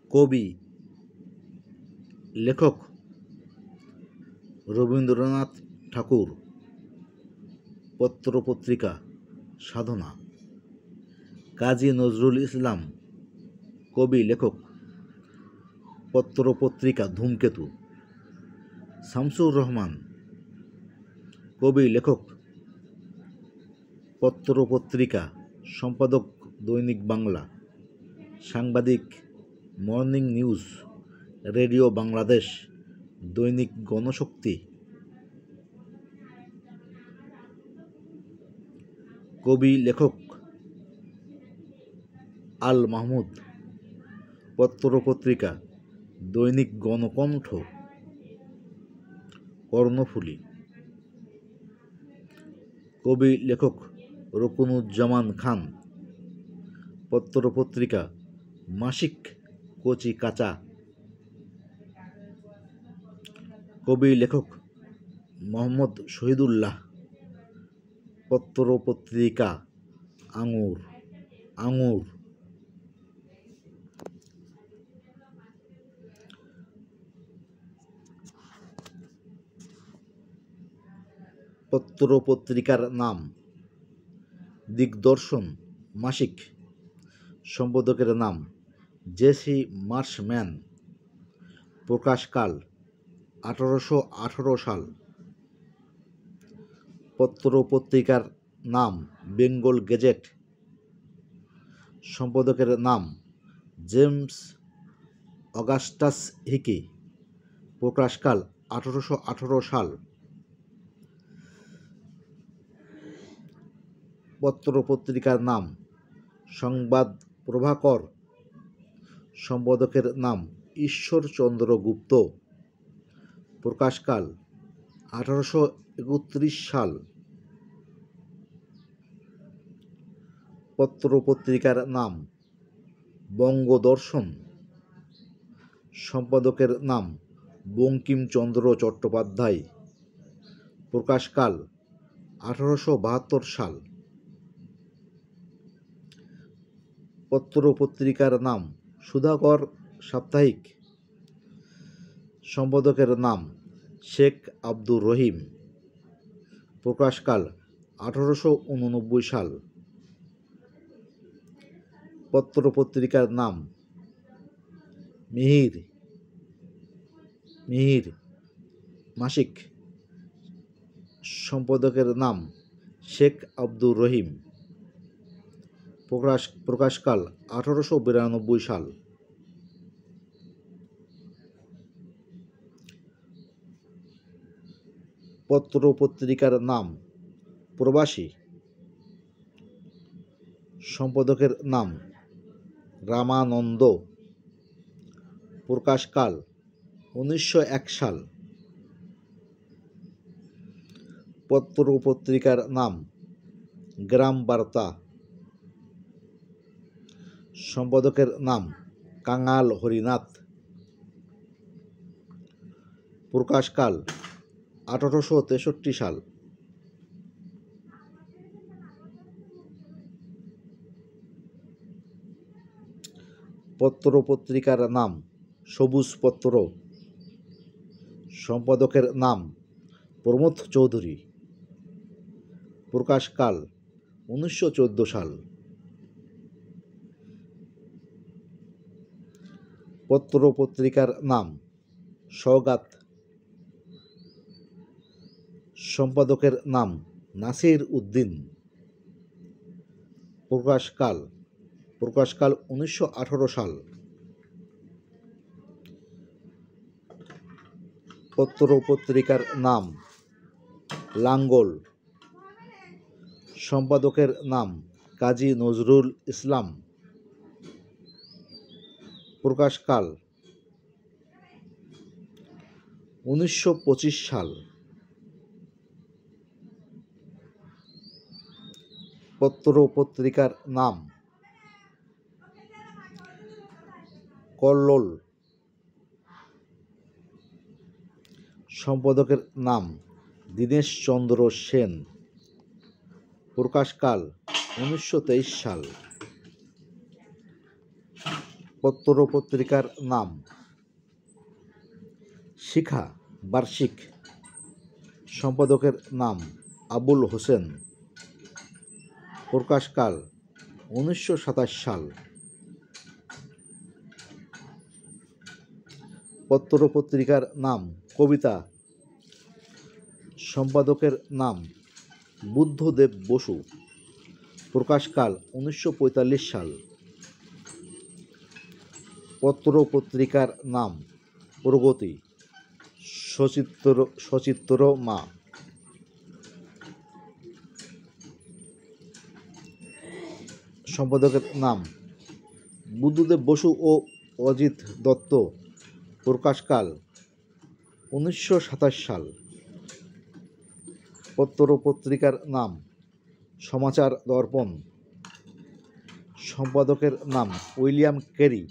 কবি, লেখক রবীন্দ্রনাথ ঠাকুর। পত্রপত্রিকা সাধনা। কাজী নজরুল ইসলাম, কবি, লেখক। পত্রপত্রিকা ধূমকেতু। শামসুর রহমান, কবি, লেখক। পত্রপত্রিকা সম্পাদক, দৈনিক বাংলা। সাংবাদিক, মর্নিং নিউজ, রেডিও বাংলাদেশ, দৈনিক গণশক্তি। কবি, লেখক আল মাহমুদ। পত্রপত্রিকা দৈনিক গণকণ্ঠ, কর্ণফুলী। কবি, লেখক রুকনুজ্জামান খান। পত্রপত্রিকা মাসিক কচি কাঁচা। কবি, লেখক মোহাম্মদ শহীদুল্লাহ। পত্রপত্রিকা আঙুর। আঙুর। পত্রপত্রিকার নাম দিগদর্শন মাসিক। সম্পাদকের নাম জেসি মার্শম্যান। প্রকাশকাল 1818 সাল। পত্রপত্রিকার নাম বেঙ্গল গেজেট। সম্পাদকের নাম জেমস অগাস্টাস হিকি। প্রকাশকাল 1818 সাল। পত্রপত্রিকার নাম সংবাদ প্রভাকর। সম্পাদকের নাম ঈশ্বরচন্দ্র গুপ্ত। প্রকাশকাল 1831 সাল। পত্রপত্রিকার নাম বঙ্গদর্শন। সম্পাদকের নাম বঙ্কিমচন্দ্র চট্টোপাধ্যায়। প্রকাশকাল 1872 সাল। পত্রপত্রিকার নাম সুধাকর সাপ্তাহিক। সম্পাদকের নাম শেখ আব্দুর রহিম। প্রকাশকাল 1889 সাল। পত্রপত্রিকার নাম মিহির। মিহির মাসিক। সম্পাদকের নাম শেখ আব্দুর রহিম। প্রকাশকাল 1892 সাল। পত্রপত্রিকার নাম প্রবাসী। সম্পাদকের নাম রামানন্দ। প্রকাশকাল 1901 সাল। পত্রপত্রিকার নাম গ্রাম বার্তা। সম্পাদকের নাম কাঙাল হরিনাথ। প্রকাশকাল 1863 সাল। পত্রপত্রিকার নাম সবুজ পত্র। সম্পাদকের নাম প্রমথ চৌধুরী। প্রকাশকাল 1914 সাল। পত্রপত্রিকার নাম সওগাত। সম্পাদকের নাম নাসির উদ্দিন। প্রকাশকাল 1918 সাল। পত্রপত্রিকার নাম লাঙ্গল। সম্পাদকের নাম কাজী নজরুল ইসলাম। প্রকাশকাল 1925 সাল। পত্রপত্রিকার নাম কল্লোল। সম্পাদকের নাম দীনেশচন্দ্র সেন। প্রকাশকাল 1923 সাল। পত্র পত্রিকার নাম শিখা বার্ষিক, সম্পাদকের নাম আবুল হোসেন, প্রকাশকাল 1927 সাল। পত্র পত্রিকার নাম কবিতা, সম্পাদকের নাম বুদ্ধদেব বসু, প্রকাশকাল 1945 সাল। পত্র পত্রিকার নাম প্রগতি, সচিত্র মা। সম্পাদকের নাম বুদ্ধদেব বসু ও অজিত দত্ত, প্রকাশকাল 1927 সাল। পত্র পত্রিকার নাম সমাচার দর্পণ, সম্পাদকের নাম উইলিয়াম ক্যারি,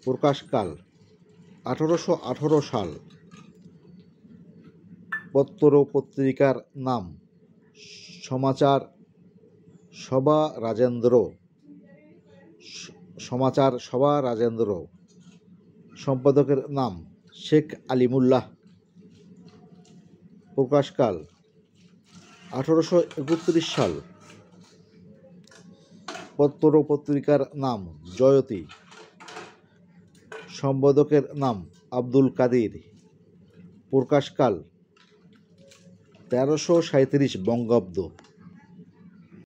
প্রকাশকাল 1818 সাল। পত্র পত্রিকার নাম সমাচার সভা রাজেন্দ্র, সমাচার সভা রাজেন্দ্র, সম্পাদকের নাম শেখ আলিমুল্লাহ, প্রকাশকাল 1831 সাল। পত্র পত্রিকার নাম জয়তী, সম্পাদকের নাম আব্দুল কাদির, প্রকাশকাল 1337 বঙ্গাব্দ।